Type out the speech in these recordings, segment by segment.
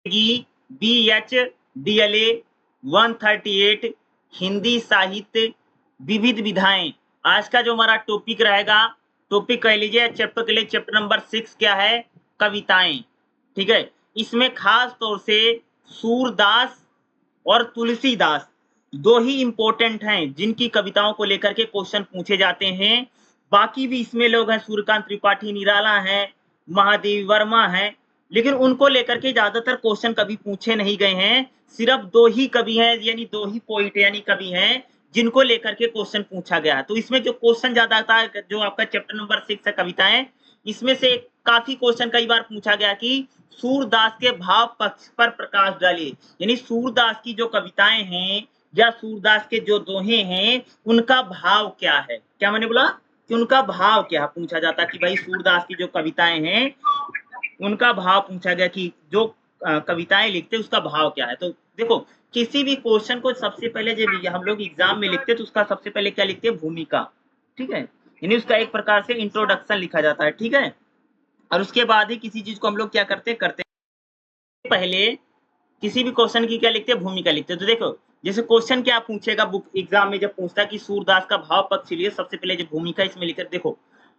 BHDLA 138 Hindi साहित्य विविध विधाएं। आज का जो हमारा टॉपिक रहेगा, टॉपिक कह लीजिए चैप्टर के लिए, चैप्टर नंबर 6 क्या है? कविताएं। ठीक है, इसमें खास तौर से सूरदास और तुलसीदास दो ही इंपॉर्टेंट हैं जिनकी कविताओं को लेकर के क्वेश्चन पूछे जाते हैं। बाकी भी इसमें लोग हैं, सूर्यकांत त्रिपाठी निराला हैं, महादेवी वर्मा हैं, लेकिन उनको लेकर के ज्यादातर क्वेश्चन कभी पूछे नहीं गए हैं। सिर्फ दो ही कवि हैं, यानी दो ही पोइट यानी कवि हैं जिनको लेकर के क्वेश्चन पूछा गया है। तो इसमें जो क्वेश्चन ज्यादा आता है, जो आपका चैप्टर नंबर 6 है कविताएं, इसमें से काफी क्वेश्चन कई बार पूछा गया कि सूरदास के भाव पक्ष पर प्रकाश डालिए, यानी सूरदास की जो कविताएं हैं या सूरदास के जो दोहे हैं उनका भाव क्या है। क्या मैंने बोला कि उनका भाव क्या पूछा जाता कि भाई सूरदास की जो कविताएं हैं उनका भाव पूछा गया कि जो कविताएं लिखते उसका भाव क्या है। तो देखो, किसी भी क्वेश्चन को सबसे पहले जब हम लोग एग्जाम में लिखते तो उसका सबसे पहले क्या लिखते हैं? भूमिका। ठीक है, यानी उसका एक प्रकार से इंट्रोडक्शन लिखा जाता है। ठीक है, और उसके बाद ही किसी चीज को हम लोग क्या करते हैं पहले किसी भी क्वेश्चन की क्या लिखते हैं? भूमिका लिखते हैं। तो देखो, जैसे क्वेश्चन क्या पूछेगा बुक एग्जाम में, जब पूछता कि सूरदास का भाव पक्ष लिए सबसे पहले जो भूमिका इसमें लिखकर, देखो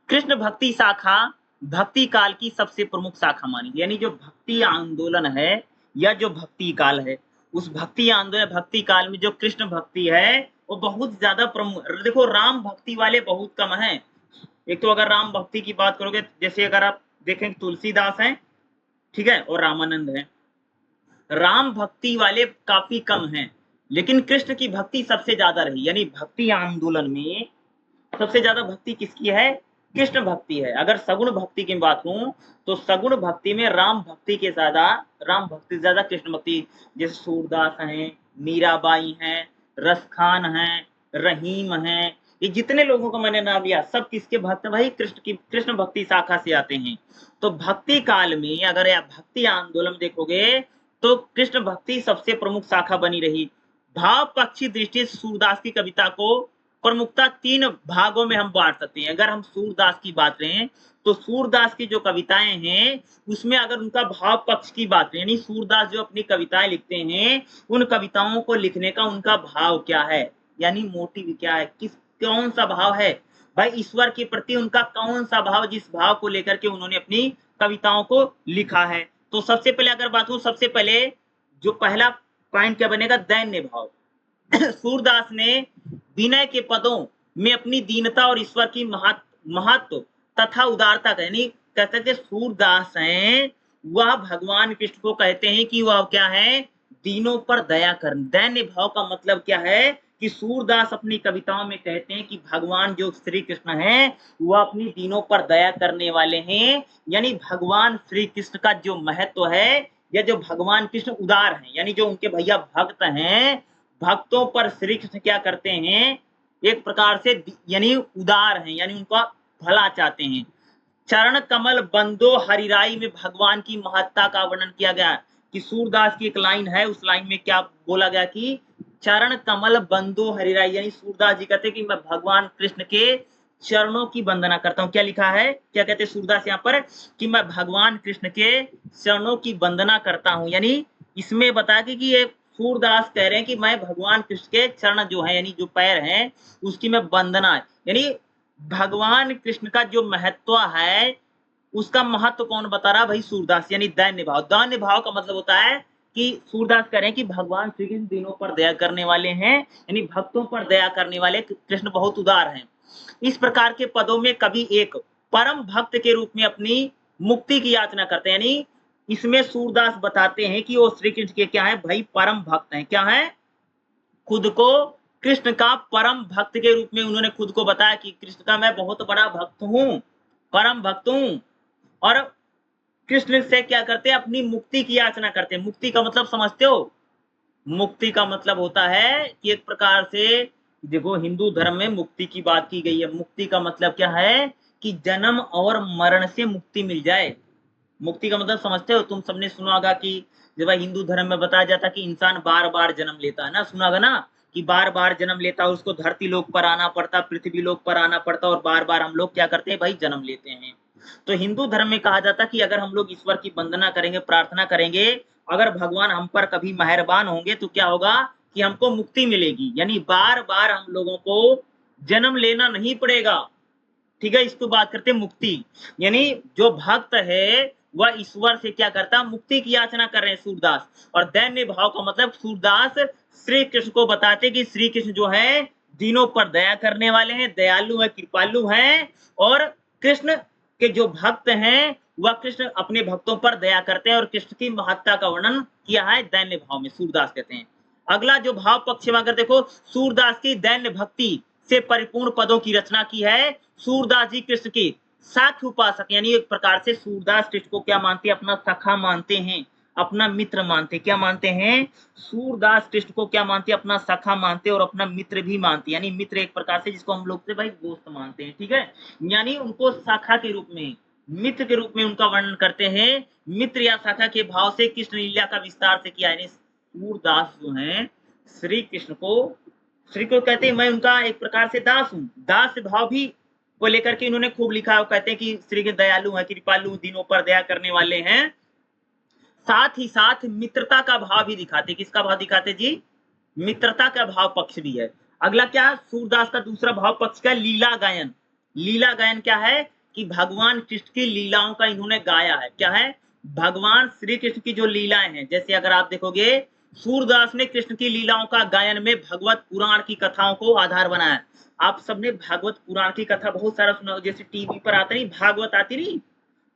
कृष्ण भक्ति शाखा भक्ति काल की सबसे प्रमुख शाखा मानी, यानी जो भक्ति आंदोलन है या जो भक्ति काल है, उस भक्ति आंदोलन भक्ति काल में जो कृष्ण भक्ति है वो बहुत ज्यादा प्रमुख। देखो, राम भक्ति वाले बहुत कम हैं। एक तो अगर राम भक्ति की बात करोगे, जैसे अगर आप देखें तुलसीदास हैं, ठीक है, और रामानंद हैं, राम भक्ति वाले काफी कम हैं, लेकिन कृष्ण की भक्ति सबसे ज्यादा रही। यानी भक्ति आंदोलन में सबसे ज्यादा भक्ति किसकी है? कृष्ण भक्ति है। अगर सगुण भक्ति की बात करूं तो सगुण भक्ति में राम भक्ति से ज्यादा कृष्ण भक्ति, जैसे सूरदास हैं, मीराबाई हैं, रसखान हैं, रहीम हैं, ये जितने लोगों को मैंने नाम लिया सब किसके भक्त? भाई कृष्ण भक्ति शाखा से आते हैं। तो भक्ति काल में अगर आप भक्ति आंदोलन देखोगे तो कृष्ण भक्ति सबसे प्रमुख शाखा बनी रही। भाव पक्षी दृष्टि से सूरदास की कविता को प्रमुखता 3 भागों में हम बांट सकते हैं। अगर हम सूरदास की बात करें तो सूरदास की जो कविताएं हैं उसमें अगर उनका भाव पक्ष की बात करें, यानी सूरदास जो अपनी कविताएं लिखते हैं उन कविताओं को लिखने का उनका भाव क्या है, यानी मोटिव क्या है, कौन सा भाव है भाई, ईश्वर के प्रति उनका कौन सा भाव, जिस भाव को लेकर के उन्होंने अपनी कविताओं को लिखा है। तो सबसे पहले अगर बात हो, सबसे पहले जो पहला पॉइंट क्या बनेगा? दैन्य भाव। सूरदास ने विनय के पदों में अपनी दीनता और ईश्वर की महत्व तथा उदारता का, यानी कह सकते सूरदास हैं वह भगवान कृष्ण को कहते हैं कि वह क्या है? दीनों पर दया कर। दैन्य भाव का मतलब क्या है कि सूरदास अपनी कविताओं में कहते हैं कि भगवान जो श्री कृष्ण हैं वह अपनी दीनों पर दया करने वाले हैं, यानी भगवान श्री कृष्ण का जो महत्व है या जो भगवान कृष्ण उदार हैं, यानी जो उनके भैया भक्त हैं, भक्तों पर श्री कृष्ण क्या करते हैं? एक प्रकार से यानी उदार हैं, यानी उनका भला चाहते हैं। चरण कमल बंदो हरिराई में भगवान की महत्ता का वर्णन किया गया कि सूरदास की एक लाइन है, उस लाइन में क्या बोला गया कि चरण कमल बंदो हरिराई, यानी सूरदास जी कहते हैं कि मैं भगवान कृष्ण के चरणों की वंदना करता हूँ। क्या लिखा है, क्या कहते हैं सूरदास यहाँ पर कि मैं भगवान कृष्ण के चरणों की वंदना करता हूँ, यानी इसमें बता कि ये सूरदास कह रहे हैं कि मैं भगवान कृष्ण के चरण जो है, यानी जो पैर हैं उसकी मैं वंदना, यानी भगवान कृष्ण का जो महत्व है उसका महत्व कौन बता रहा? भाई सूरदास, यानी दैन्य भाव। दैन्य भाव का मतलब होता है कि सूरदास कह रहे हैं कि भगवान श्री कृष्ण दिनों पर दया करने वाले हैं, यानी भक्तों पर दया करने वाले कृष्ण बहुत उदार हैं। इस प्रकार के पदों में कभी एक परम भक्त के रूप में अपनी मुक्ति की याचना करते हैं, यानी इसमें सूरदास बताते हैं कि वो श्री कृष्ण के क्या है? भाई परम भक्त हैं। क्या है? खुद को कृष्ण का परम भक्त के रूप में उन्होंने खुद को बताया कि कृष्ण का मैं बहुत बड़ा भक्त हूं, परम भक्त हूं, और कृष्ण से क्या करते हैं? अपनी मुक्ति की याचना करते हैं। मुक्ति का मतलब समझते हो? मुक्ति का मतलब होता है कि एक प्रकार से देखो, हिंदू धर्म में मुक्ति की बात की गई है। मुक्ति का मतलब क्या है कि जन्म और मरण से मुक्ति मिल जाए। मुक्ति का मतलब समझते हो? तुम सबने सुना होगा कि जब हिंदू धर्म में बताया जाता है कि इंसान बार बार जन्म लेता है ना, सुना होगा ना कि बार बार जन्म लेता है, उसको धरती लोक पर आना पड़ता, पृथ्वी लोक पर आना पड़ता, और बार बार हम लोग क्या करते हैं? भाई जन्म लेते हैं। तो हिंदू धर्म में कहा जाता है कि अगर हम लोग ईश्वर की वंदना करेंगे, प्रार्थना करेंगे, अगर भगवान हम पर कभी मेहरबान होंगे तो क्या होगा कि हमको मुक्ति मिलेगी, यानी बार-बार हम लोगों को जन्म लेना नहीं पड़ेगा। ठीक है, इसको बात करते हैं मुक्ति, यानी जो भक्त है वह ईश्वर से क्या करता है, मुक्ति की याचना कर रहे हैं सूरदास। और दैन्य भाव का मतलब सूरदास श्री कृष्ण को बताते कि श्री कृष्ण जो है दीनों पर दया करने वाले हैं, दयालु है, कृपालु हैं, और कृष्ण के जो भक्त हैं वह कृष्ण अपने भक्तों पर दया करते हैं, और कृष्ण की महत्ता का वर्णन किया है दैन्य भाव में, सूरदास कहते हैं। अगला जो भाव पक्ष में अगर देखो, सूरदास की दैन्य भक्ति से परिपूर्ण पदों की रचना की है। सूरदास जी कृष्ण के साख्य उपासक, यानी एक प्रकार से सूरदास कृष्ण को क्या मानते हैं, अपना सखा मानते हैं, अपना मित्र मानते, क्या मानते हैं, सूरदास कृष्ण को क्या मानते हैं, अपना सखा मानते और अपना मित्र भी मानते, यानी मित्र एक प्रकार से जिसको हम लोग से भाई दोस्त मानते हैं। ठीक है, यानी उनको सखा के रूप में, मित्र के रूप में उनका वर्णन करते हैं। मित्र या सखा के भाव से कृष्ण लीला का विस्तार से किया, यानी सूरदास जो है श्री कृष्ण को कहते हैं मैं उनका एक प्रकार से दास हूँ। दास भाव भी को लेकर के इन्होंने खूब लिखा है। कहते हैं कि श्री कृष्ण दयालु है, कृपालु, दीनों पर दया करने वाले हैं। साथ ही साथ मित्रता का भाव भी दिखाते। किसका भाव दिखाते जी, मित्रता का भाव पक्ष भी है। अगला क्या, सूरदास का दूसरा भाव पक्ष का लीला गायन। लीला गायन क्या है कि भगवान कृष्ण की लीलाओं का इन्होंने गाया है। क्या है, भगवान श्री कृष्ण की जो लीलाएं हैं, जैसे अगर आप देखोगे सूरदास ने कृष्ण की लीलाओं का गायन में भगवत पुराण की कथाओं को आधार बनाया। आप सबने भागवत पुराण की कथा बहुत सारा सुना, जैसे टीवी पर आते नहीं, भागवत आती नहीं,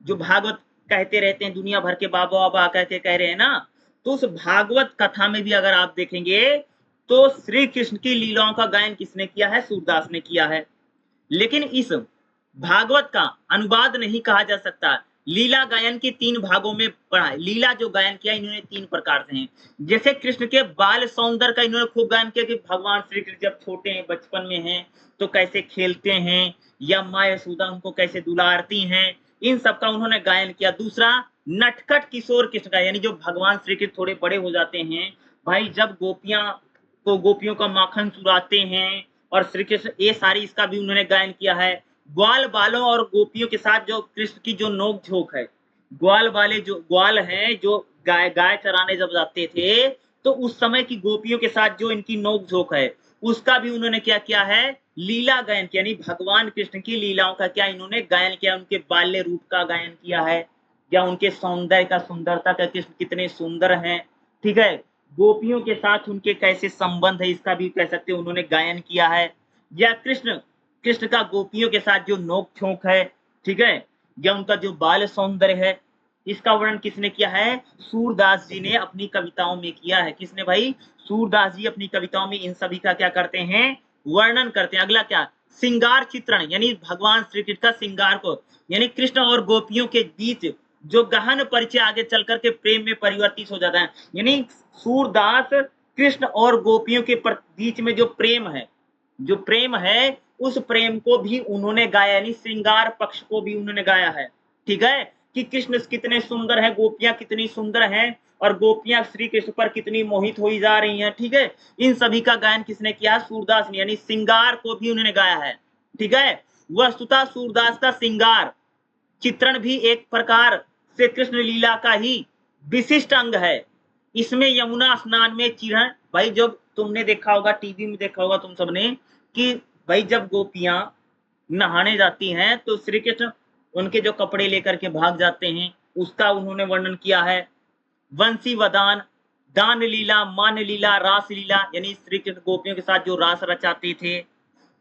जो भागवत कहते रहते हैं, दुनिया भर के बाबा बाबा कहते कह रहे हैं ना, तो उस भागवत कथा में भी अगर आप देखेंगे तो श्री कृष्ण की लीलाओं का गायन किसने किया है, सूरदास ने किया है। लेकिन इस भागवत का अनुवाद नहीं कहा जा सकता। लीला गायन के 3 भागों में पढ़ा है। लीला जो गायन किया इन्होंने 3 प्रकार से हैं। जैसे कृष्ण के बाल सौंदर्य का इन्होंने खूब गायन किया कि भगवान श्री कृष्ण जब छोटे हैं, बचपन में हैं, तो कैसे खेलते हैं, या माँ यशोदा उनको कैसे दुलारती हैं, इन सब का उन्होंने गायन किया। दूसरा, नटखट किशोर कृष्ण का, यानी जो भगवान श्री कृष्ण थोड़े बड़े हो जाते हैं, भाई जब गोपियों का माखन चुराते हैं और श्री कृष्ण, ये सारी इसका भी उन्होंने गायन किया है। ग्वाल बालों और गोपियों के साथ जो कृष्ण की जो नोक झोंक है, ग्वाल वाले जो ग्वाल हैं जो गाय चराने जब जाते थे, तो उस समय की गोपियों के साथ जो इनकी नोक झोंक है, उसका भी उन्होंने क्या किया है, लीला गायन किया, यानी भगवान कृष्ण की लीलाओं का क्या इन्होंने गायन किया, उनके बाल्य रूप का गायन किया है, या उनके सौंदर्य का, सुंदरता का, कृष्ण कितने सुंदर हैं। ठीक है, गोपियों के साथ उनके कैसे संबंध है, इसका भी कह सकते हैं उन्होंने गायन किया है। या कृष्ण का गोपियों के साथ जो नोक झोंक है, ठीक है, या उनका जो बाल सौंदर्य है, इसका वर्णन किसने किया है, सूरदास जी ने अपनी कविताओं में किया है। किसने भाई, सूरदास जी अपनी कविताओं में इन सभी का क्या करते हैं, वर्णन करते हैं। अगला क्या, श्रृंगार चित्रण, यानी भगवान श्री कृष्ण का श्रृंगार को, यानी कृष्ण और गोपियों के बीच जो गहन परिचय आगे चल करके प्रेम में परिवर्तित हो जाता है। यानी सूरदास कृष्ण और गोपियों के बीच में जो प्रेम है, उस प्रेम को भी उन्होंने गाया, यानी श्रृंगार पक्ष को भी उन्होंने गाया है। ठीक है, कि कृष्ण कितने सुंदर है, गोपियां कितनी सुंदर हैं, और गोपियां श्री कृष्ण पर कितनी मोहित हुई जा रही हैं। ठीक है, इन सभी का गायन किसने किया, सूरदास ने, यानी श्रृंगार को भी उन्होंने गाया है। ठीक है, वस्तुतः सूरदास का श्रृंगार चित्रण भी एक प्रकार से कृष्ण लीला का ही विशिष्ट अंग है। इसमें यमुना स्नान में चिरण, भाई जब तुमने देखा होगा, टीवी में देखा होगा तुम सबने, कि भाई जब गोपियां नहाने जाती हैं तो श्री कृष्ण उनके जो कपड़े लेकर के भाग जाते हैं, उसका उन्होंने वर्णन किया है। वंशी वदान, दान लीला, मान लीला, रास लीला, यानी श्री कृष्ण गोपियों के साथ जो रास रचाते थे।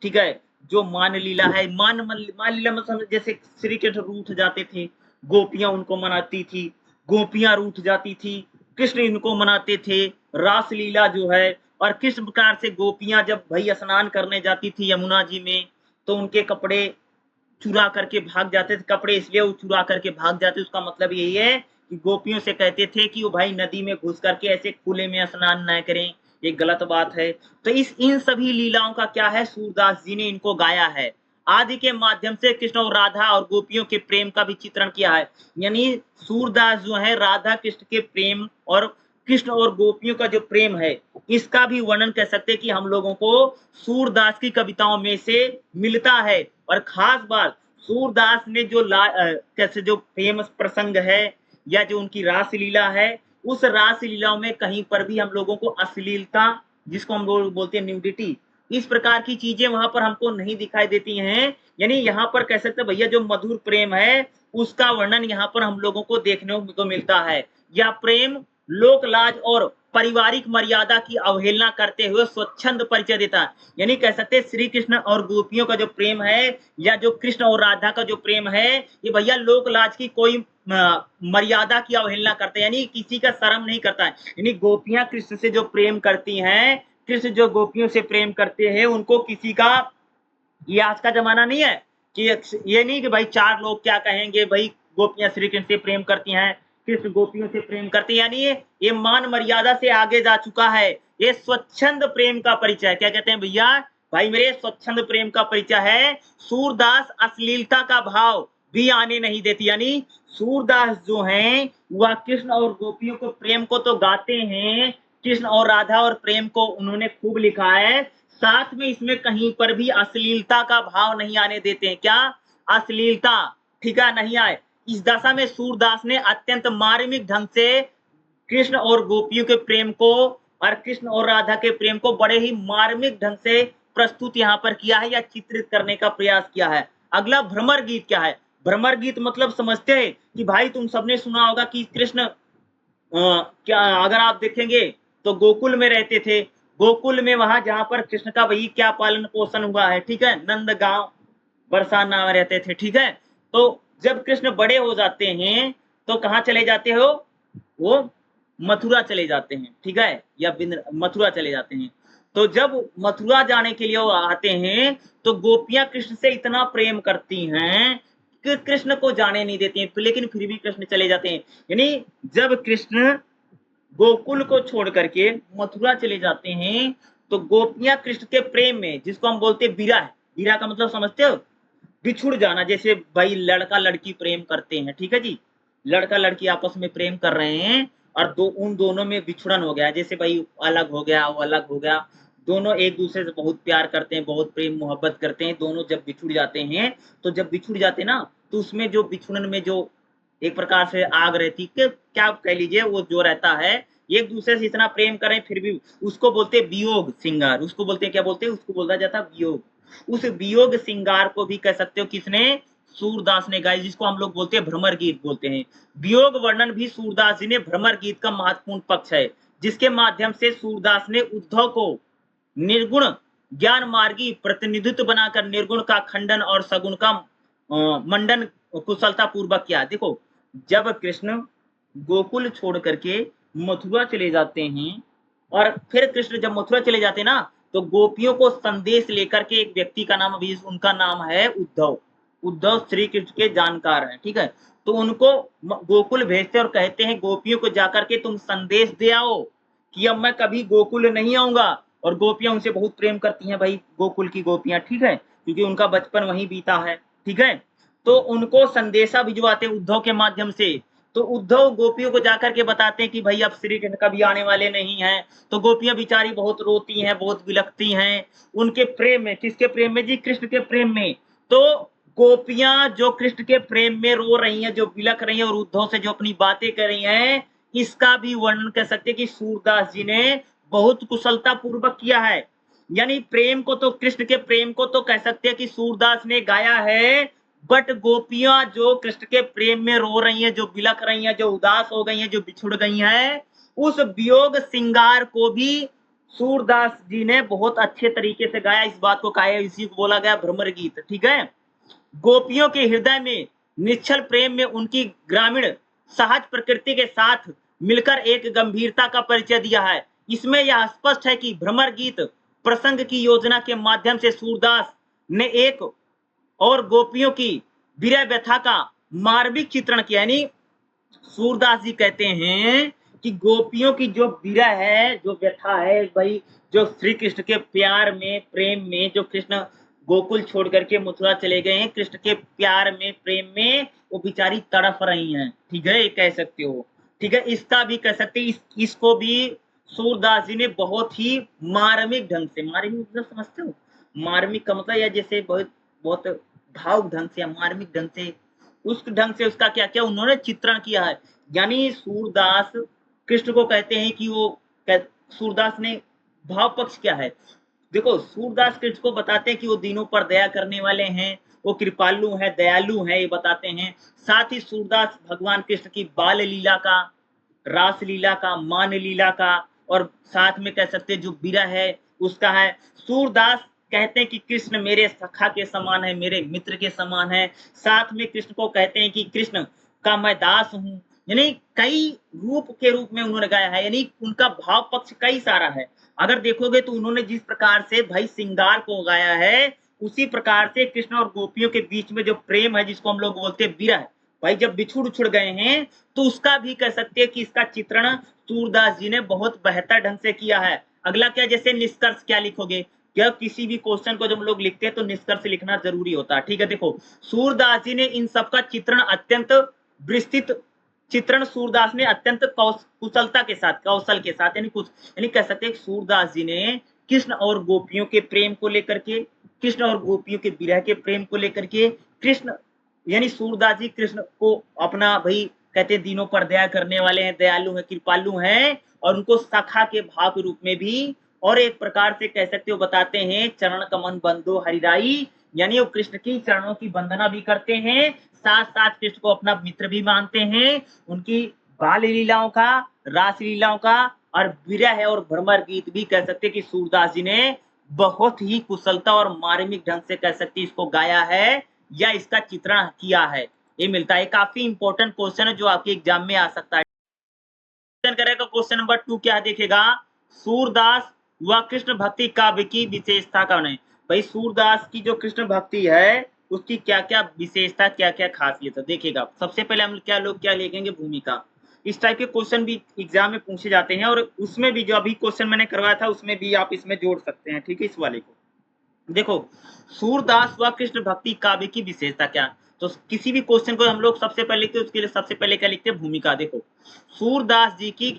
ठीक है, जो मान लीला है, मान लीला मतलब जैसे श्री कृष्ण रूठ जाते थे, गोपियां उनको मनाती थी, गोपियां रूठ जाती थी, कृष्ण इनको मनाते थे। रास लीला जो है, और किस प्रकार से गोपियां जब भाई स्नान करने जाती थी यमुना जी में, तो उनके कपड़े चुरा करके भाग जाते थे। कपड़े इसलिए वो चुरा करके भाग जाते, उसका मतलब यही है कि गोपियों से कहते थे कि वो भाई नदी में घुस करके ऐसे खुले में स्नान न करें, ये गलत बात है। तो इन सभी लीलाओं का क्या है, सूरदास जी ने इनको गाया है। आदि के माध्यम से कृष्ण और राधा और गोपियों के प्रेम का भी चित्रण किया है। यानी सूरदास जो है राधा कृष्ण के प्रेम और कृष्ण और गोपियों का जो प्रेम है, इसका भी वर्णन कर सकते हैं कि हम लोगों को सूरदास की कविताओं में से मिलता है। और खास बात, सूरदास ने जो कैसे जो फेमस प्रसंग है, या जो उनकी रास लीला है, उस रास लीलाओं में कहीं पर भी हम लोगों को अश्लीलता, जिसको हम लोग बोलते हैं न्यूडिटी, इस प्रकार की चीजें वहां पर हमको नहीं दिखाई देती हैं। यानी यहाँ पर कह सकते भैया जो मधुर प्रेम है उसका वर्णन यहाँ पर हम लोगों को देखने को मिलता है। यह प्रेम लोक लाज और पारिवारिक मर्यादा की अवहेलना करते हुए स्वच्छंद परिचय देता है। यानी कह सकते हैं श्री कृष्ण और गोपियों का जो प्रेम है, या जो कृष्ण और राधा का जो प्रेम है, ये भैया लोक लाज की कोई मर्यादा की अवहेलना करते हैं, यानी किसी का शर्म नहीं करता है। यानी गोपियां कृष्ण से जो प्रेम करती हैं, कृष्ण जो गोपियों से प्रेम करते हैं, उनको किसी का, ये आज का जमाना नहीं है कि ये नहीं कि भाई चार लोग क्या कहेंगे, भाई गोपियां श्री कृष्ण से प्रेम करती हैं, कृष्ण गोपियों से प्रेम करते हैं, यानी ये मान मर्यादा से आगे जा चुका है। ये स्वच्छंद प्रेम का परिचय, क्या कहते हैं भैया, भाई मेरे स्वच्छंद प्रेम का परिचय है। सूरदास अश्लीलता का भाव भी आने नहीं देती, यानी सूरदास जो हैं वह कृष्ण और गोपियों को प्रेम को तो गाते हैं, कृष्ण और राधा और प्रेम को उन्होंने खूब लिखा है, साथ में इसमें कहीं पर भी अश्लीलता का भाव नहीं आने देते हैं। क्या अश्लीलता, ठीक है, नहीं आए। इस दशा में सूरदास ने अत्यंत मार्मिक ढंग से कृष्ण और गोपियों के प्रेम को और कृष्ण और राधा के प्रेम को बड़े ही मार्मिक ढंग से प्रस्तुत यहाँ पर किया है या चित्रित करने का प्रयास किया है। अगला भ्रमर गीत क्या है? भ्रमर गीत मतलब समझते हैं कि भाई तुम सबने सुना होगा कि कृष्ण क्या, अगर आप देखेंगे तो गोकुल में रहते थे, गोकुल में वहां जहां पर कृष्ण का वही क्या पालन पोषण हुआ है, ठीक है, नंद गांव बरसाना में रहते थे, ठीक है। तो जब कृष्ण बड़े हो जाते हैं तो कहाँ चले जाते हो, वो मथुरा चले जाते हैं, ठीक है, या मथुरा चले जाते हैं। तो जब मथुरा जाने के लिए वो आते हैं तो गोपियां कृष्ण से इतना प्रेम करती हैं कि कृष्ण को जाने नहीं देती हैं, लेकिन फिर भी कृष्ण चले जाते हैं। यानी जब कृष्ण गोकुल को छोड़ करके मथुरा चले जाते हैं तो गोपियां कृष्ण के प्रेम में, जिसको हम बोलते हैं विरह, विरह का मतलब समझते हो, बिछुड़ जाना। जैसे भाई लड़का लड़की प्रेम करते हैं, ठीक है जी, लड़का लड़की आपस में प्रेम कर रहे हैं और उन दोनों में बिछुड़न हो गया, जैसे भाई अलग हो गया, वो अलग हो गया, दोनों एक दूसरे से बहुत प्यार करते हैं, बहुत प्रेम मोहब्बत करते हैं, दोनों जब बिछुड़ जाते हैं तो जब बिछुड़ जाते हैं ना, तो उसमें जो बिछुड़न में जो एक प्रकार से आग रहती कि क्या कह लीजिए, वो जो रहता है, एक दूसरे से इतना प्रेम करें फिर भी, उसको बोलते हैं वियोग सिंगार, उसको बोलते हैं, क्या बोलते हैं, उसको बोला जाता है वियोग। उस वियोग सिंगार को भी कह सकते हो किसने, सूरदास ने गाई, जिसको हम लोग बोलते हैं भ्रमर गीत बोलते हैं। वियोग वर्णन भी सूरदास जी ने भ्रमर गीत का महत्वपूर्ण पक्ष है, जिसके माध्यम से सूरदास ने उद्धव को निर्गुण ज्ञान मार्गी प्रतिनिधित्व बनाकर निर्गुण का खंडन और सगुण का मंडन कुशलता पूर्वक किया। देखो जब कृष्ण गोकुल छोड़ करके मथुरा चले जाते हैं, और फिर कृष्ण जब मथुरा चले जाते हैं ना, तो गोपियों को संदेश लेकर के एक व्यक्ति का नाम अभी, उनका नाम है उद्धव, उद्धव श्री कृष्ण के जानकार हैं, ठीक है। तो उनको गोकुल भेजते और कहते हैं गोपियों को जाकर के तुम संदेश दे आओ कि अब मैं कभी गोकुल नहीं आऊंगा। और गोपियां उनसे बहुत प्रेम करती हैं भाई, गोकुल की गोपियां, ठीक है, क्योंकि उनका बचपन वहीं बीता है, ठीक है। तो उनको संदेशा भिजवाते उद्धव के माध्यम से। तो उद्धव गोपियों को जाकर के बताते हैं कि भाई अब श्री कृष्ण कभी आने वाले नहीं हैं। तो गोपियां बिचारी बहुत रोती हैं, बहुत विलखती हैं उनके प्रेम में। किसके प्रेम में जी? कृष्ण के प्रेम में। तो गोपियां जो कृष्ण के प्रेम में रो रही हैं, जो विलख रही हैं, और उद्धव से जो अपनी बातें कर रही हैं, इसका भी वर्णन कर सकते हैं कि सूरदास जी ने बहुत कुशलता पूर्वक किया है। यानी प्रेम को तो, कृष्ण के प्रेम को तो कह सकते हैं कि सूरदास ने गाया है, बट गोपियां जो कृष्ण के प्रेम में रो रही हैं, जो बिलख रही हैं, जो उदास हो गई हैं, जो बिछुड़ गई हैं, उस वियोग सिंगार को भी सूरदास जी ने बहुत अच्छे तरीके से गाया। इस बात को कहा, इसी को बोला गया भ्रमर गीत, ठीक है। गोपियों के हृदय में निश्चल प्रेम में उनकी ग्रामीण सहज प्रकृति के साथ मिलकर एक गंभीरता का परिचय दिया है। इसमें यह स्पष्ट है कि भ्रमर गीत प्रसंग की योजना के माध्यम से सूरदास ने एक और गोपियों की विरह व्यथा का मार्मिक चित्रण किया। यानी सूरदास जी कहते हैं कि गोपियों की जो विरह है, जो व्यथा है भाई, जो श्री कृष्ण के प्यार में, प्रेम में, जो कृष्ण गोकुल छोड़ करके मथुरा चले गए हैं, कृष्ण के प्यार में, प्रेम में वो बिचारी तड़प रही हैं, ठीक है, ये कह सकते हो, ठीक है। इसका भी कह सकते हैं, इसको भी सूरदास जी ने बहुत ही मार्मिक ढंग से, मार्मिक मतलब समझते हो, मार्मिक का मतलब या जैसे बहुत बहुत भावुक ढंग से, मार्मिक ढंग से, उस ढंग से उसका क्या क्या उन्होंने चित्रण किया है। यानी सूरदास कृष्ण को कहते हैं कि वो सूरदास ने भाव पक्ष क्या है? देखो, सूरदास कृष्ण को बताते हैं कि वो दीनों पर दया करने वाले हैं, वो कृपालु हैं, दयालु हैं, ये बताते हैं। साथ ही सूरदास भगवान कृष्ण की बाल लीला का, रास लीला का, मान लीला का और साथ में कह सकते हैं जो विरह है उसका है। सूरदास कहते हैं कि कृष्ण मेरे सखा के समान है, मेरे मित्र के समान है। साथ में कृष्ण को कहते हैं कि कृष्ण का मैं दास हूँ। यानी कई रूप के रूप में उन्होंने गाया है, यानी उनका भाव पक्ष कई सारा है। अगर देखोगे तो उन्होंने जिस प्रकार से भाई श्रृंगार को गाया है, उसी प्रकार से कृष्ण और गोपियों के बीच में जो प्रेम है, जिसको हम लोग बोलते हैं विरह, भाई जब बिछुड़ उछुड़ गए हैं, तो उसका भी कह सकते हैं कि इसका चित्रण सूरदास जी ने बहुत बेहतर ढंग से किया है। अगला क्या, जैसे निष्कर्ष क्या लिखोगे? क्या किसी भी क्वेश्चन को जब लोग लिखते हैं तो निष्कर्ष लिखना जरूरी होता है। ठीक है, देखो सूरदास जी ने इन सबका चित्रण अत्यंत विस्तृत चित्रण सूरदास ने अत्यंत कुशलता के साथ, कौशल के साथ, यानी कुछ यानी कह सकते हैं सूरदास जी ने कृष्ण और गोपियों के प्रेम को लेकर के, कृष्ण और गोपियों के विरह के प्रेम को लेकर के, कृष्ण यानी सूरदास जी कृष्ण को अपना भाई कहते हैं दीनों पर दया करने वाले हैं, दयालु हैं, कृपालु हैं, और उनको सखा के भाव के रूप में भी, और एक प्रकार से कह सकते हो बताते हैं चरण कमन बंदो हरिराई, यानी वो कृष्ण की चरणों की वंदना भी करते हैं, साथ साथ कृष्ण को अपना मित्र भी मानते हैं। उनकी बाल लीलाओं का, रास लीलाओं का और विरह और भ्रमर गीत भी कह सकते हैं कि सूरदास जी ने बहुत ही कुशलता और मार्मिक ढंग से कह सकते इसको गाया है या इसका चित्रण किया है। ये मिलता है, काफी इंपॉर्टेंट क्वेश्चन है जो आपके एग्जाम में आ सकता है। करेगा क्वेश्चन नंबर 2 क्या देखेगा, सूरदास व कृष्ण भक्ति काव्य की विशेषता कौन है? भाई सूरदास की जो कृष्ण भक्ति है उसकी क्या क्या विशेषता, क्या क्या खासियत है, देखिएगा। सबसे पहले हम क्या लोग क्या लिखेंगे, भूमिका। इस टाइप के क्वेश्चन भी एग्जाम में पूछे जाते हैं, और उसमें भी जो अभी क्वेश्चन मैंने करवाया था उसमें भी आप इसमें जोड़ सकते हैं। ठीक है, इस वाले को देखो, सूरदास व कृष्ण भक्ति काव्य की विशेषता क्या? तो किसी भी क्वेश्चन को हम लोग सबसे पहले लिखते हैं, उसके लिए सबसे पहले क्या लिखते हैं, भूमिका। देखो, सूरदास जी की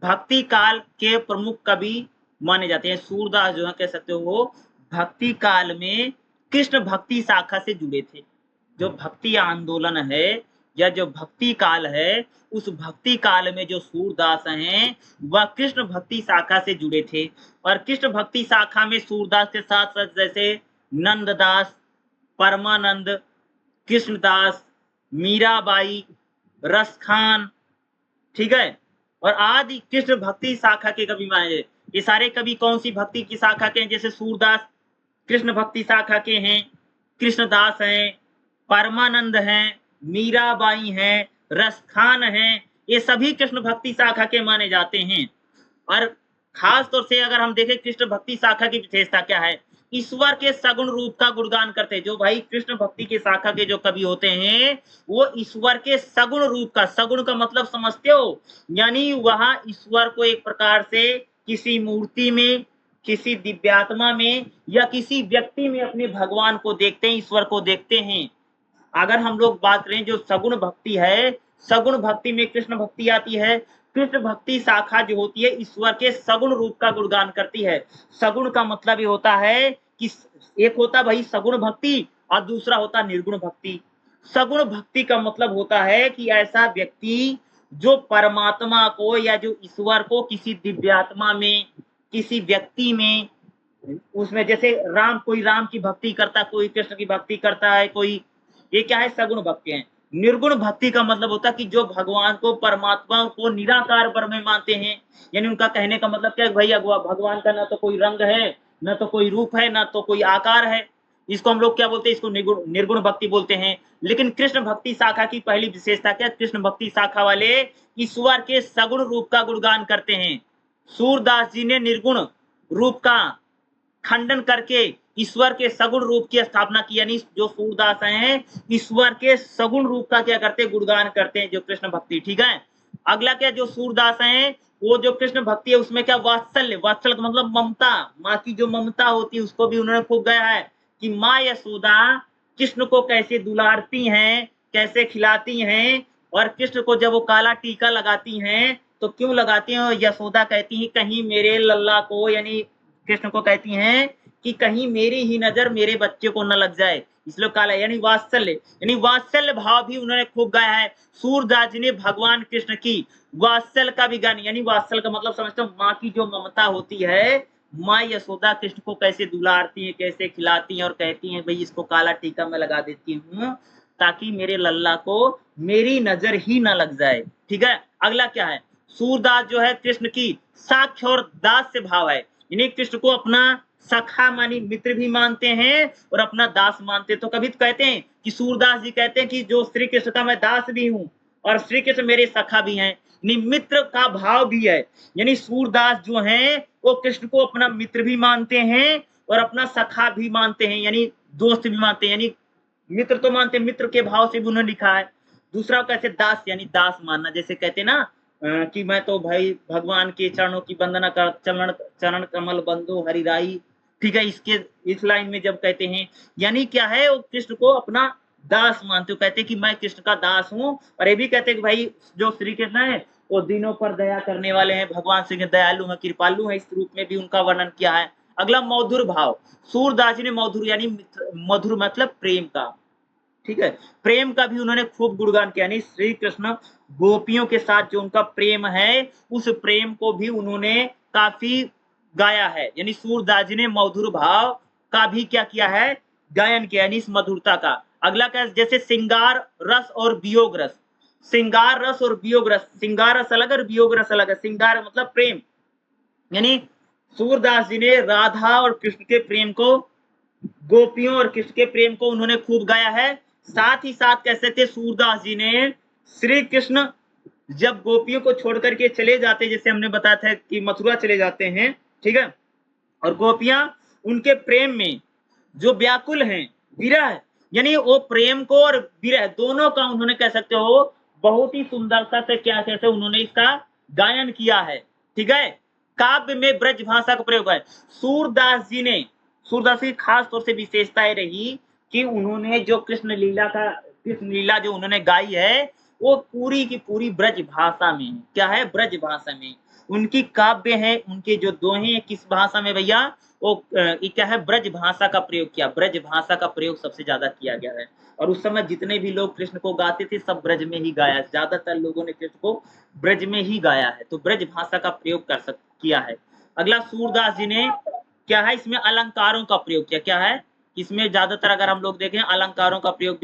भक्ति काल के प्रमुख कवि माने जाते हैं। सूरदास जो है कह सकते हो वो भक्ति काल में कृष्ण भक्ति शाखा से जुड़े थे। जो भक्ति आंदोलन है या जो भक्ति काल है, उस भक्ति काल में जो सूरदास हैं वह कृष्ण भक्ति शाखा से जुड़े थे। और कृष्ण भक्ति शाखा में सूरदास के साथ साथ जैसे नंददास, परमानंद, कृष्णदास, मीराबाई, रसखान, ठीक है, और आदि कृष्ण भक्ति शाखा के कवि माने जाते। ये सारे कवि कौन सी भक्ति की शाखा के हैं? जैसे सूरदास कृष्ण भक्ति शाखा के हैं, कृष्णदास हैं, परमानंद हैं, मीराबाई हैं, रसखान हैं, ये सभी कृष्ण भक्ति शाखा के माने जाते हैं। और खास तौर से अगर हम देखें कृष्ण भक्ति शाखा की विशेषता क्या है, ईश्वर के सगुण रूप का गुणगान करते हैं। जो भाई कृष्ण भक्ति के शाखा के जो कवि होते हैं वो ईश्वर के सगुण रूप का, सगुण का मतलब समझते हो, यानी वहां ईश्वर को एक प्रकार से किसी मूर्ति में, किसी दिव्यात्मा में या किसी व्यक्ति में अपने भगवान को देखते हैं, ईश्वर को देखते हैं। अगर हम लोग बात करें जो सगुण भक्ति है, सगुण भक्ति में कृष्ण भक्ति आती है। कृष्ण भक्ति शाखा जो होती है ईश्वर के सगुण रूप का गुणगान करती है। सगुण का मतलब ये होता है कि एक होता भाई सगुण भक्ति और दूसरा होता निर्गुण भक्ति। सगुण भक्ति का मतलब होता है कि ऐसा व्यक्ति जो परमात्मा को या जो ईश्वर को किसी दिव्यात्मा में, किसी व्यक्ति में, उसमें जैसे राम, कोई राम की भक्ति करता, कोई कृष्ण की भक्ति करता है, कोई, ये क्या है, सगुण भक्ति है। निर्गुण भक्ति का मतलब होता है कि जो भगवान को, परमात्मा को निराकार ब्रह्म मानते हैं, यानी उनका कहने का मतलब क्या है, भैया भगवान का ना तो कोई रंग है, ना तो कोई रूप है, ना तो कोई आकार है। इसको हम लोग क्या बोलते हैं, इसको निर्गुण भक्ति बोलते हैं। लेकिन कृष्ण भक्ति शाखा की पहली विशेषता क्या, कृष्ण भक्ति शाखा वाले ईश्वर के सगुण रूप का गुणगान करते हैं। सूरदास जी ने निर्गुण रूप का खंडन करके ईश्वर के सगुण रूप की स्थापना की, यानी जो सूरदास हैं ईश्वर के सगुण रूप का क्या करते हैं, गुणगान करते हैं, जो कृष्ण भक्ति। ठीक है, अगला क्या, जो सूरदास हैं वो जो कृष्ण भक्ति है उसमें क्या, वात्सल्य, वात्सल्य का मतलब ममता, माँ की जो ममता होती है उसको भी उन्होंने खूब गाया है कि माँ यशोदा कृष्ण को कैसे दुलारती हैं, कैसे खिलाती हैं, और कृष्ण को जब वो काला टीका लगाती हैं तो क्यों लगाती हैं, यशोदा कहती है कहीं मेरे लल्ला को, यानी कृष्ण को कहती हैं कि कहीं मेरी ही नजर मेरे बच्चे को न लग जाए, इसलिए काला यानी वात्सल्य भाव भी उन्होंने खूब गाया है। सूरदास जी ने भगवान कृष्ण की वात्सल्य का भी गान, यानी वात्सल्य का मतलब समझते हो माँ की जो ममता होती है, माँ यशोदा कृष्ण को कैसे दुलारती है, कैसे खिलाती हैं और कहती हैं भाई इसको काला टीका मैं लगा देती हूँ ताकि मेरे लल्ला को मेरी नजर ही ना लग जाए। ठीक है, अगला क्या है, सूरदास जो है कृष्ण की साक्ष्य और दास से भाव है, यानी कृष्ण को अपना सखा मानी मित्र भी मानते हैं और अपना दास मानते हैं। तो कभी तो कहते हैं कि सूरदास जी कहते हैं कि जो श्री कृष्ण का मैं दास भी हूँ और श्री कृष्ण मेरे सखा भी हैं, मित्र का भाव भी है, यानी सूरदास जो हैं वो कृष्ण को अपना मित्र भी मानते हैं और अपना सखा भी मानते हैं, यानी दोस्त भी मानते हैं, यानी मित्र तो मानते हैं, मित्र के भाव से भी उन्होंने लिखा है। दूसरा कैसे दास, यानी दास मानना, जैसे कहते ना कि मैं तो भाई भगवान के चरणों की वंदना कर, चरण चरण कमल बंदो हरिराई। ठीक है, इसके इस लाइन में जब कहते हैं यानी क्या है, वो कृष्ण को अपना दास मानते हो, कहते कि मैं कृष्ण का दास हूँ। और ये भी कहते कि भाई जो श्री कृष्ण है वो दिनों पर दया करने वाले हैं, भगवान श्री दयालु है, कृपालु है, इस रूप में भी उनका वर्णन किया है। अगला मधुर भाव, सूरदास जी ने मधुर यानी मधुर मतलब प्रेम का, ठीक है, प्रेम का भी उन्होंने खूब गुणगान किया, यानी श्री कृष्ण गोपियों के साथ जो उनका प्रेम है उस प्रेम को भी उन्होंने काफी गाया है, यानी सूरदास जी ने मधुर भाव का भी क्या किया है, गायन किया, यानी इस मधुरता का। अगला क्या, जैसे श्रृंगार रस और वियोग रस, श्रृंगार रस और वियोग रस, श्रृंगार रस अलग और वियोग रस अलग है। श्रृंगार मतलब प्रेम, यानी सूरदास जी ने राधा और कृष्ण के प्रेम को, गोपियों और कृष्ण के प्रेम को उन्होंने खूब गाया है। साथ ही साथ कह सकते सूरदास जी ने श्री कृष्ण जब गोपियों को छोड़ करके चले जाते, जैसे हमने बताया था कि मथुरा चले जाते हैं, ठीक है, और गोपियां उनके प्रेम में जो व्याकुल हैं, विरह, यानी वो प्रेम को और विरह दोनों का उन्होंने कह सकते हो बहुत ही सुंदरता से क्या कैसे उन्होंने इसका गायन किया है। ठीक है, काव्य में ब्रज भाषा का प्रयोग है। सूरदास जी ने, सूरदास की खास तौर से विशेषताएं रही कि उन्होंने जो कृष्ण लीला जो उन्होंने गाई है वो पूरी की पूरी ब्रज भाषा में, क्या है, ब्रज भाषा में। उनकी काव्य है, उनके जो दोहे हैं किस भाषा में भैया, वो क्या है, ब्रज भाषा का प्रयोग किया, ब्रज भाषा का प्रयोग सबसे ज्यादा किया गया है। और उस समय जितने भी लोग कृष्ण को गाते थे सब ब्रज में ही गाया, ज्यादातर लोगों ने कृष्ण को ब्रज में ही गाया है, तो ब्रज भाषा का प्रयोग किया है। अगला सूरदास जी ने क्या है, इसमें अलंकारों का प्रयोग किया, क्या है, इसमें ज्यादातर अगर हम लोग देखें अलंकारों का प्रयोग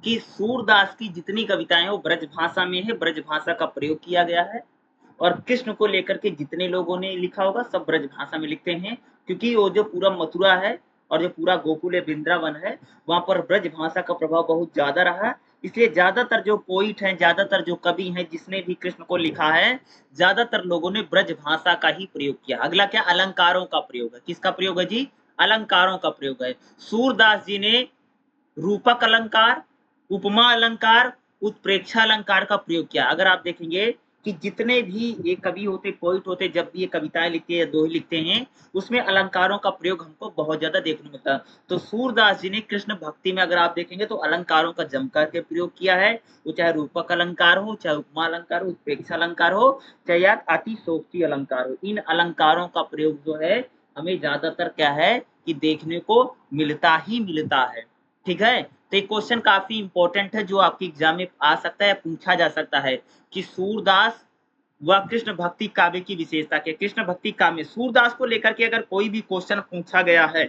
कि सूरदास की जितनी कविताएं वो ब्रज भाषा में है, ब्रज भाषा का प्रयोग किया गया है। और कृष्ण को लेकर के जितने लोगों ने लिखा होगा सब ब्रज भाषा में लिखते हैं, क्योंकि वो जो पूरा मथुरा है और जो पूरा गोकुल वृंदावन है वहां पर ब्रज भाषा का प्रभाव बहुत ज्यादा रहा, इसलिए ज्यादातर जो पोइट हैं, ज्यादातर जो कवि हैं जिसने भी कृष्ण को लिखा है, ज्यादातर लोगों ने ब्रज भाषा का ही प्रयोग किया। अगला क्या, अलंकारों का प्रयोग है, किसका प्रयोग है जी, अलंकारों का प्रयोग है। सूरदास जी ने रूपक अलंकार, उपमा अलंकार, उत्प्रेक्षा अलंकार का प्रयोग किया। अगर आप देखेंगे कि जितने भी ये कवि होते, पोइट होते, जब भी ये कविताएं लिखते हैं या दोहे लिखते हैं उसमें अलंकारों का प्रयोग हमको बहुत ज्यादा देखने को मिलता है। तो सूरदास जी ने कृष्ण भक्ति में अगर आप देखेंगे तो अलंकारों का जमकर के प्रयोग किया है, वो चाहे रूपक अलंकार हो, चाहे उपमा अलंकार हो, उत्प्रेक्षा अलंकार हो, चाहे या अतिशोक्ति अलंकार हो, इन अलंकारों का प्रयोग जो है हमें ज्यादातर क्या है कि देखने को मिलता ही मिलता है। ठीक है, तो एक क्वेश्चन काफी इंपॉर्टेंट है जो आपकी एग्जाम में आ सकता है, पूछा जा सकता है कि सूरदास व कृष्ण भक्ति काव्य की विशेषता क्या। कृष्ण भक्ति काव्य सूरदास को लेकर के अगर कोई भी क्वेश्चन पूछा गया है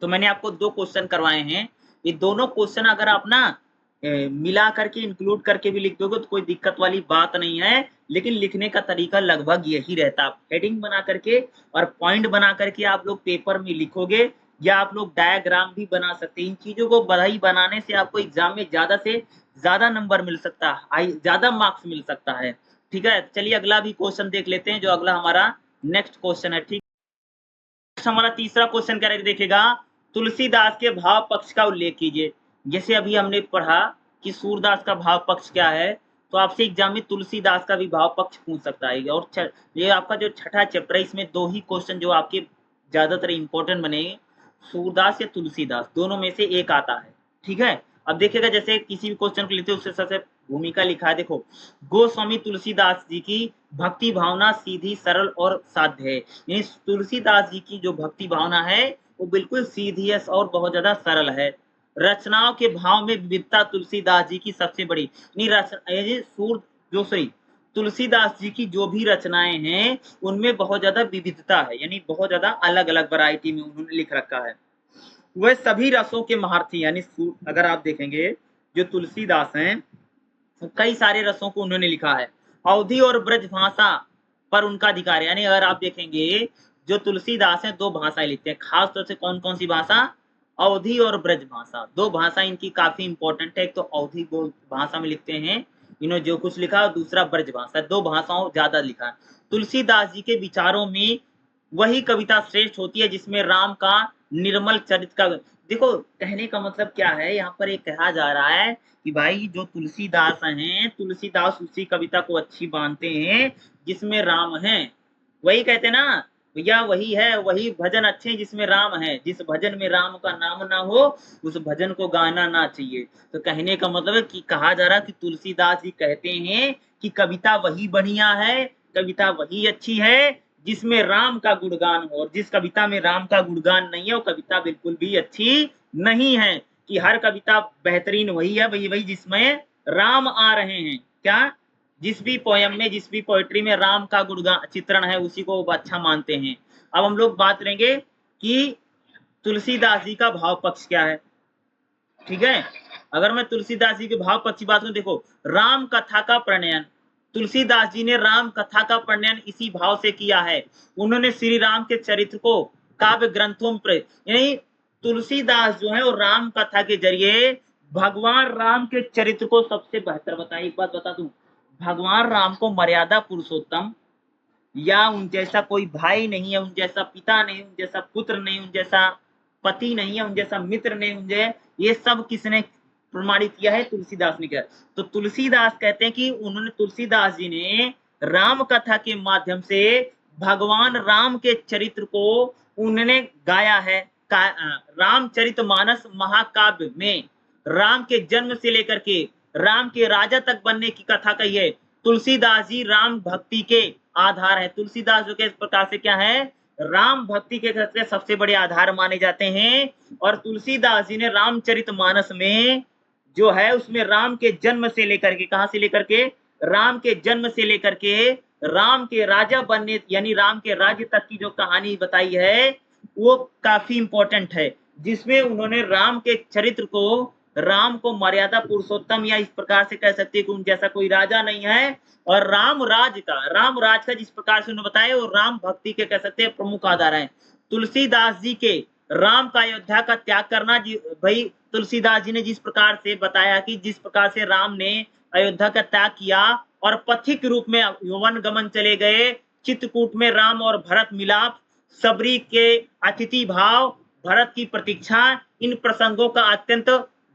तो मैंने आपको 2 क्वेश्चन करवाए हैं, ये दोनों क्वेश्चन अगर आप ना मिला करके इंक्लूड करके भी लिख दोगे तो कोई दिक्कत वाली बात नहीं है, लेकिन लिखने का तरीका लगभग यही रहता है। हेडिंग बना करके और पॉइंट बना करके आप लोग पेपर में लिखोगे या आप लोग डायग्राम भी बना सकते हैं। इन चीजों को बधाई बनाने से आपको एग्जाम में ज्यादा से ज्यादा नंबर मिल सकता है, ज्यादा मार्क्स मिल सकता है। ठीक है, चलिए अगला भी क्वेश्चन देख लेते हैं जो अगला हमारा नेक्स्ट क्वेश्चन है। ठीक, हमारा तीसरा क्वेश्चन क्या देखिएगा, तुलसीदास के भाव पक्ष का उल्लेख कीजिए। जैसे अभी हमने पढ़ा कि सूरदास का भाव पक्ष क्या है, तो आपसे एग्जाम में तुलसीदास का भी भाव पक्ष पूछ सकता है। और ये आपका जो छठा चैप्टर है इसमें 2 ही क्वेश्चन जो आपके ज्यादातर इंपॉर्टेंट बनेंगे, सूरदास या तुलसीदास दोनों में से एक आता है। ठीक है, अब देखिएगा जैसे किसी भी क्वेश्चन को लेते हैं उससे सबसे भूमिका लिखा है, देखो गोस्वामी तुलसीदास जी की भक्ति भावना सीधी सरल और साध्य है। यानी तुलसीदास जी की जो भक्ति भावना है वो बिल्कुल सीधी है और बहुत ज़्यादा सरल है। रचनाओं के भाव में विविधता तुलसीदास जी की सबसे बड़ी नहीं ये सूर जो सही तुलसीदास जी की जो भी रचनाएँ हैं, उनमें बहुत ज़्यादा विविधता है, यानी बहुत ज़्यादा अलग-अलग वैरायटी में उन्होंने लिख रखा है। वह सभी रसों के महारथी यानी अगर आप देखेंगे जो तुलसीदास हैं, कई सारे रसों को उन्होंने लिखा है। अवधी और ब्रज भाषा पर उनका अधिकार है, यानी अगर आप देखेंगे जो तुलसीदास हैं 2 भाषाएँ लिखते हैं, खास तौर से कौन-कौन सी भाषा? अवधी और ब्रज भाषा, 2 भाषा इनकी काफ़ी इम्पोर्टेंट है। एक तो अवधी भाषा में लिखते हैं, इन्होंने जो कुछ लिखा और दूसरा ब्रज भाषा, 2 भाषाओं ज़्यादा लिखा है। तुलसीदास जी के विचारों में वही कविता श्रेष्ठ होती है जिसमें राम का निर्मल चरित्र का देखो कहने का मतलब क्या है, यहाँ पर ये कहा जा रहा है कि भाई जो तुलसीदास हैं, तुलसीदास उसी कविता को अच्छी मानते हैं जिसमें राम है। वही कहते हैं ना भैया वही है, वही भजन अच्छे जिसमें राम है। जिस भजन में राम का नाम ना हो, उस भजन को गाना ना चाहिए। तो कहने का मतलब है कि कहा जा रहा है कि तुलसीदास जी कहते हैं कि कविता वही बढ़िया है, कविता वही अच्छी है जिसमें राम का गुणगान हो, और जिस कविता में राम का गुणगान नहीं है वो कविता बिल्कुल भी अच्छी नहीं है। कि हर कविता बेहतरीन वही है वही जिसमें राम आ रहे हैं। क्या? जिस भी पोयम में, जिस भी पोएट्री में राम का गुणगान चित्रण है उसी को वो अच्छा मानते हैं। अब हम लोग बात करेंगे कि तुलसीदास जी का भाव पक्ष क्या है। ठीक है, अगर मैं तुलसीदास जी के भाव पक्ष की बात करूं, देखो राम कथा का प्रणयन, तुलसीदास जी ने राम कथा का प्रणयन इसी भाव से किया है। उन्होंने श्री राम के चरित्र को काव्य ग्रंथों में यानी तुलसीदास जो है वो राम कथा के जरिए भगवान राम के चरित्र को सबसे बेहतर बताया। एक बात बता दूं, भगवान राम को मर्यादा पुरुषोत्तम या उन जैसा कोई भाई नहीं है, उन जैसा पिता नहीं, उन जैसा पुत्र नहीं, उन जैसा पति नहीं है, उन जैसा मित्र नहीं, उन ये सब किसने प्रमाणित किया है? तुलसीदास ने किया। तो तुलसीदास कहते हैं कि उन्होंने तुलसीदास जी ने राम कथा के माध्यम से भगवान राम के चरित्र को उन्होंने गाया है। रामचरितमानस महाकाव्य में राम के जन्म से लेकर के राम के राजा तक बनने की कथा कही है। तुलसीदास जी राम भक्ति के आधार है। तुलसीदास जो के इस प्रकार से क्या है? राम भक्ति के सबसे बड़े आधार माने जाते हैं। और तुलसीदास जी ने रामचरितमानस में जो है उसमें राम के जन्म से लेकर के, कहां से लेकर के? राम के जन्म से लेकर के राम के राजा बनने यानी राम के राज्य तक की जो कहानी बताई है वो काफी इंपॉर्टेंट है, जिसमें उन्होंने राम के चरित्र को, राम को मर्यादा पुरुषोत्तम या इस प्रकार से कह सकते हैं कि उन जैसा कोई राजा नहीं है। और राम राज का जिस प्रकार से उन्होंने बताया वो राम भक्ति के कह सकते हैं प्रमुख आधार है। तुलसीदास जी के राम का अयोध्या का त्याग करना भाई तुलसीदास जी ने जिस प्रकार से बताया कि जिस प्रकार से राम ने अयोध्या का त्याग किया और पथिक रूप में वन गमन चले गए, चित्रकूट में राम और भरत मिलाप, सबरी के अतिथि भाव, भरत की प्रतीक्षा, इन प्रसंगों का अत्यंत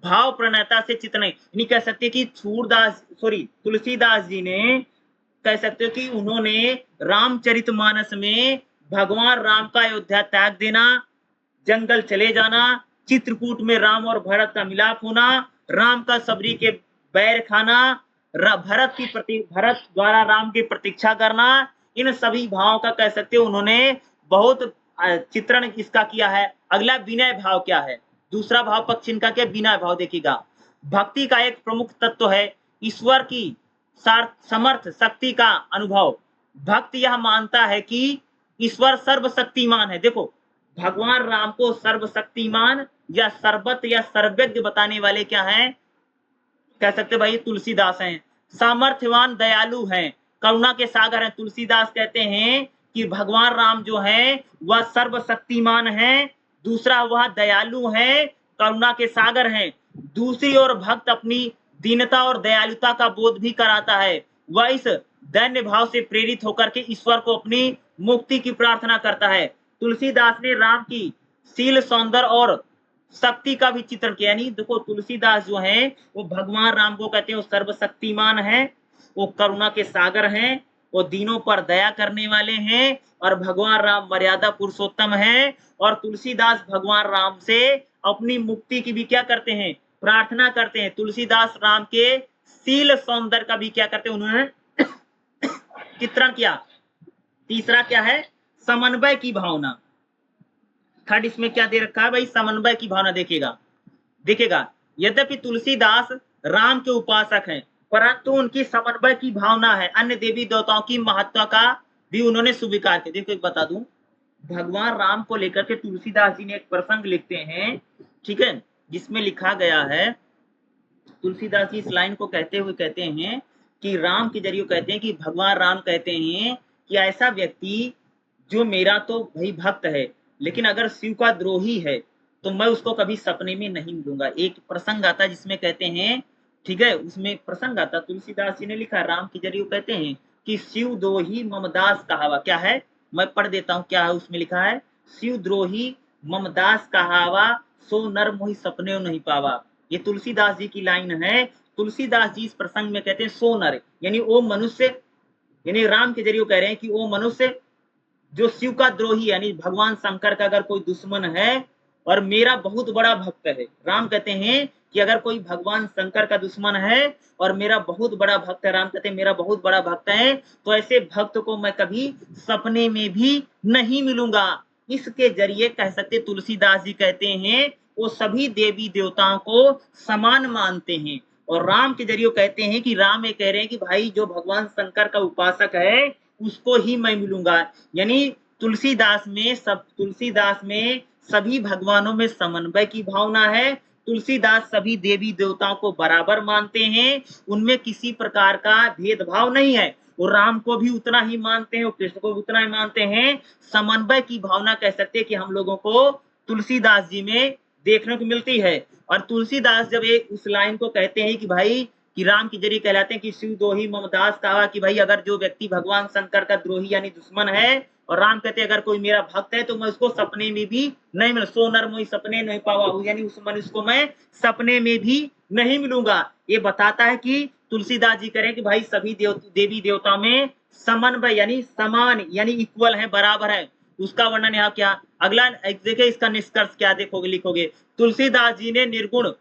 भाव प्रणयता से चित्रण नहीं कह सकते कि तुलसीदास जी ने कह सकते हो कि उन्होंने रामचरितमानस में भगवान राम का अयोध्या त्याग देना, जंगल चले जाना, चित्रकूट में राम और भरत का मिलाप होना, राम का सबरी के बैर खाना, भरत द्वारा राम की प्रतीक्षा करना, इन सभी भावों का कह सकते हो उन्होंने बहुत चित्रण इसका किया है। अगला विनय भाव क्या है? दूसरा भाव पक्ष इनका क्या? विनय भाव देखिएगा। भक्ति का एक प्रमुख तत्व है ईश्वर की समर्थ शक्ति का अनुभव। भक्त यह मानता है कि ईश्वर सर्वशक्तिमान है। देखो भगवान राम को सर्वशक्तिमान या सर्वत या सर्वज्ञ बताने वाले क्या हैं? कह सकते भाई तुलसीदास हैं। सामर्थ्यवान दयालु हैं, करुणा के सागर हैं। तुलसीदास कहते हैं कि भगवान राम जो है वह सर्वशक्तिमान है, दूसरा वह दयालु है, करुणा के सागर हैं। दूसरी ओर भक्त अपनी दीनता और दयालुता का बोध भी कराता है। वह इस दैन्य भाव से प्रेरित होकर के ईश्वर को अपनी मुक्ति की प्रार्थना करता है। तुलसीदास ने राम की शील, सौंदर्य और शक्ति का भी चित्रण किया। यानी देखो तुलसीदास जो है वो भगवान राम को कहते हैं वो सर्वशक्तिमान है, वो करुणा के सागर हैं, वो दीनों पर दया करने वाले हैं, और भगवान राम मर्यादा पुरुषोत्तम है। और तुलसीदास भगवान राम से अपनी मुक्ति की भी क्या करते हैं? प्रार्थना करते हैं। तुलसीदास राम के शील सौंदर्य का भी क्या करते हैं? उन्होंने चित्रण किया। तीसरा क्या है? समन्वय की भावना। थर्ड इसमें क्या दे रखा है भाई, समन्वय की भावना। देखेगा यद्यपि तुलसीदास राम के उपासक हैं, परंतु उनकी समन्वय की भावना है, अन्य देवी देवताओं की महत्व का भी उन्होंने स्वीकार किया। देखो एक बता दूं, भगवान राम को लेकर के तुलसीदास जी ने एक प्रसंग लिखते हैं, ठीक है, जिसमें लिखा गया है, तुलसीदास जी इस लाइन को कहते हुए कहते हैं कि राम के जरिए कहते हैं कि भगवान राम कहते हैं कि ऐसा व्यक्ति जो मेरा तो भाई भक्त है, लेकिन अगर शिव का द्रोही है तो मैं उसको कभी सपने में नहीं मिलूंगा। एक प्रसंग आता है जिसमें कहते हैं, ठीक है, उसमें प्रसंग आता, तुलसीदास जी ने लिखा, राम के जरिए कहते हैं कि शिव द्रोही ममदास कहावा, क्या है, मैं पढ़ देता हूं क्या है उसमें लिखा है, शिव द्रोही ममदास कहावा, सो नर मोहि सपने नहीं पावा। ये तुलसीदास जी की लाइन है। तुलसीदास जी इस प्रसंग में कहते हैं सो नर, यानी वो मनुष्य, यानी राम के जरिए कह रहे हैं कि वो मनुष्य जो शिव का द्रोही यानी भगवान शंकर का अगर कोई दुश्मन है और मेरा बहुत बड़ा भक्त है, राम कहते हैं कि अगर कोई भगवान शंकर का दुश्मन है और मेरा बहुत बड़ा भक्त है, राम कहते हैं मेरा बहुत बड़ा भक्त है, तो ऐसे भक्त को मैं कभी सपने में भी नहीं मिलूंगा। इसके जरिए कह सकते तुलसीदास जी कहते हैं वो सभी देवी देवताओं को समान मानते हैं, और राम के जरिए कहते हैं कि राम ये कह रहे हैं कि भाई जो भगवान शंकर का उपासक है उसको ही मैं मिलूंगा। यानी तुलसीदास में सभी भगवानों में समन्वय की भावना है। तुलसीदास सभी देवी देवताओं को बराबर मानते हैं, उनमें किसी प्रकार का भेदभाव नहीं है। वो राम को भी उतना ही मानते हैं, वो कृष्ण को भी उतना ही मानते हैं। समन्वय की भावना कह सकते हैं कि हम लोगों को तुलसीदास जी में देखने को मिलती है। और तुलसीदास जब एक उस लाइन को कहते हैं कि भाई कि राम के जरिए कहलाते हैं कि शिव द्रोही ममदास कहा, कि भाई अगर जो व्यक्ति भगवान शंकर का द्रोही यानी दुश्मन है, और राम कहते हैं अगर कोई मेरा भक्त है तो मैं उसको सपने में भी नहीं मिल, सो नर मोहि सपने नहीं पावा हूं, यानी उस मनुष्य को मैं सपने में भी नहीं मिलूंगा। ये बताता है कि तुलसीदास जी करें कि भाई सभी देवी देवता में समन्वय यानी समान यानी इक्वल है, बराबर है। उसका वर्णन यहाँ क्या, अगला देखिए इसका निष्कर्ष क्या देखोगे, लिखोगे, तुलसीदास जी ने निर्गुण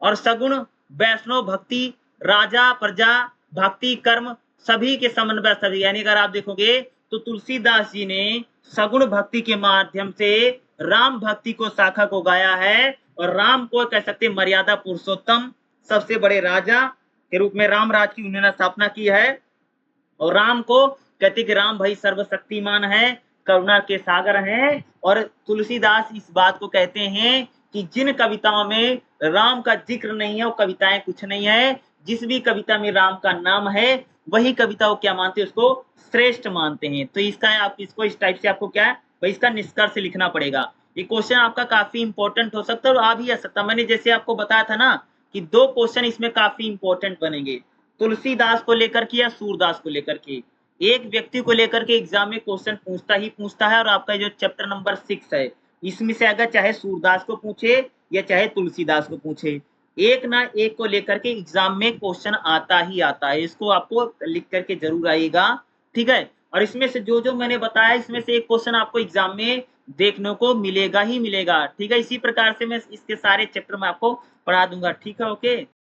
और सगुण वैष्णव भक्ति, राजा प्रजा भक्ति, कर्म सभी के समन्वय सभी, यानी अगर आप देखोगे तो तुलसीदास जी ने सगुण भक्ति के माध्यम से राम भक्ति को शाखा को गाया है, और राम को कह सकते मर्यादा पुरुषोत्तम सबसे बड़े राजा के रूप में राम राज की उन्होंने स्थापना की है। और राम को कहते कि राम भाई सर्वशक्तिमान है, करुणा के सागर हैं। और तुलसीदास इस बात को कहते हैं कि जिन कविताओं में राम का जिक्र नहीं है वो कविताएं कुछ नहीं है, जिस भी कविता में राम का नाम है वही कविता वो क्या मानते हैं, उसको श्रेष्ठ मानते हैं। तो इसका आप इसको इस टाइप से आपको क्या है भाई इसका निष्कर्ष लिखना पड़ेगा। ये क्वेश्चन आपका काफी इंपॉर्टेंट हो सकता है और आ भी आ सकता है। मैंने जैसे आपको बताया था ना कि दो क्वेश्चन इसमें काफी इंपॉर्टेंट बनेंगे, तुलसीदास को लेकर के या सूरदास को लेकर के। एक व्यक्ति को लेकर के एग्जाम में क्वेश्चन पूछता है, और आपका जो चैप्टर नंबर 6 है इसमें से अगर चाहे सूरदास को पूछे या चाहे तुलसीदास को पूछे, एक ना एक को लेकर के एग्जाम में क्वेश्चन आता ही आता है। इसको आपको लिख करके जरूर आइएगा, ठीक है। और इसमें से जो जो मैंने बताया इसमें से एक क्वेश्चन आपको एग्जाम में देखने को मिलेगा ही मिलेगा, ठीक है। इसी प्रकार से मैं इसके सारे चैप्टर में आपको पढ़ा दूंगा, ठीक है, ओके।